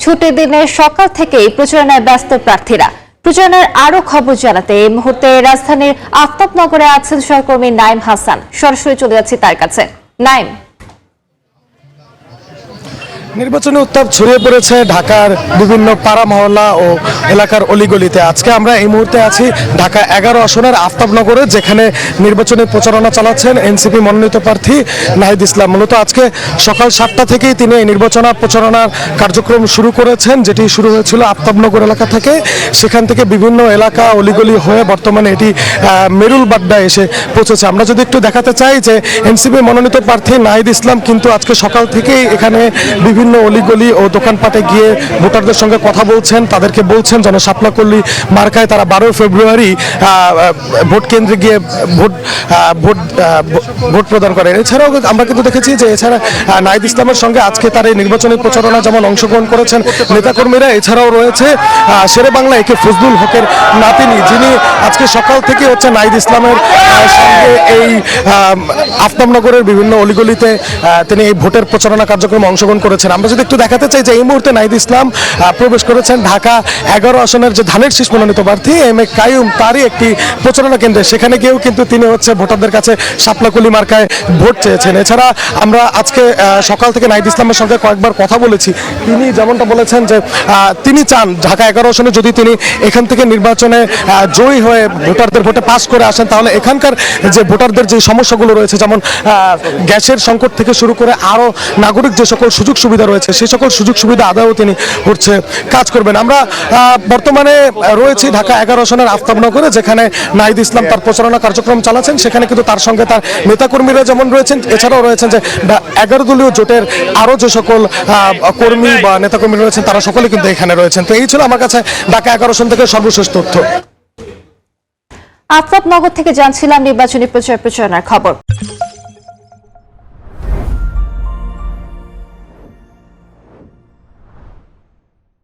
ছুটির দিনে সকাল থেকেই প্রচারণায় ব্যস্ত প্রার্থীরা। প্রচারণার আরো খবর জানাতে এই মুহূর্তে রাজধানীর আফতাবনগরে আছেন সহকর্মী নাইম হাসান। সরাসরি চলে যাচ্ছি তার কাছে। নাইম, নির্বাচনী উত্তাপ ছড়িয়ে পড়েছে ঢাকার বিভিন্ন পাড়া মহল্লা ও এলাকার অলিগলিতে। আজকে আমরা এই মুহূর্তে আছি ঢাকা 11 আসনের আফতাবনগরে, যেখানে নির্বাচনী প্রচারণা চালাচ্ছেন এনসিপি মনোনীত প্রার্থী নাহিদ ইসলাম। মূলত আজকে সকাল 7টা থেকেই তিনি এই প্রচারণার কার্যক্রম শুরু করেছেন, যেটি শুরু হয়েছিল আফতাবনগর এলাকা থেকে। সেখান থেকে বিভিন্ন এলাকা অলিগলি হয়ে বর্তমানে এটি মেরুল বাড্ডায় এসে পৌঁছেছে। আমরা যদি একটু দেখাতে চাই যে এনসিপি মনোনীত প্রার্থী নাহিদ ইসলাম কিন্তু আজকে সকাল থেকেই এখানে বিভিন্ন অলিগলি ও দোকানপাটে গিয়ে ভোটারদের সঙ্গে কথা বলছেন, তাদেরকে বলছেন যেন শাপলাকল্লি মার্কায় তারা 12 ফেব্রুয়ারি ভোট কেন্দ্রে গিয়ে ভোট প্রদান করেন। এছাড়াও আমরা কিন্তু দেখেছি যে এছাড়া নাহিদ ইসলামের সঙ্গে আজকে তার এই নির্বাচনী প্রচারণা যেমন অংশগ্রহণ করেছেন নেতাকর্মীরা, এছাড়াও রয়েছে শেরে বাংলা একে ফজলুল হকের নাতিনি, যিনি আজকে সকাল থেকে হচ্ছে নাহিদ ইসলামের সঙ্গে এই আফতাবনগরের বিভিন্ন অলিগলিতে তিনি এই ভোটের প্রচারণা কার্যক্রমে অংশগ্রহণ করেছেন। আমরা যদি একটু দেখাতে চাই যে এই মুহূর্তে নাহিদ ইসলাম প্রবেশ করেছেন ঢাকা 11 আসনের যে ধানের শীষ মনোনীত প্রার্থী এম এ কাইয়ুম, তারই একটি প্রচারণা কেন্দ্রে। সেখানে গিয়েও কিন্তু তিনি হচ্ছে ভোটারদের কাছে শাপলাকলি মার্কায় ভোট চেয়েছেন। এছাড়া আমরা আজকে সকাল থেকে নাহিদ ইসলামের সঙ্গে কয়েকবার কথা বলেছি। তিনি যেমনটা বলেছেন যে তিনি চান ঢাকা 11 আসনে যদি তিনি এখান থেকে নির্বাচনে জয়ী হয়ে ভোটারদের ভোটে পাস করে আসেন, তাহলে এখানকার যে ভোটারদের যে সমস্যাগুলো রয়েছে, যেমন গ্যাসের সংকট থেকে শুরু করে আরও নাগরিক যে সকল সুযোগ সুবিধা রয়েছে, সেই সকল সুযোগ সুবিধা আদায়ও তিনি হচ্ছে কাজ করবেন। আমরা বর্তমানে রয়েছি ঢাকা 11 আসনের আফতাবনগরে, যেখানে নাহিদ ইসলাম তার প্রচারণা কার্যক্রম চালাচ্ছেন। সেখানে কিন্তু তার সঙ্গে তার নেতাকর্মীরা যেমন রয়েছেন, এছাড়াও রয়েছেন যে 11 দলীয় জোটের আরও যে সকল কর্মী বা নেতাকর্মী রয়েছেন, তারা সকলে কিন্তু এখানে রয়েছেন। তো এই ছিল আমার কাছে ঢাকা 11 আসন থেকে সর্বশেষ তথ্য। আফতাবনগর থেকে জানছিলাম নির্বাচনী প্রচারণার খবর।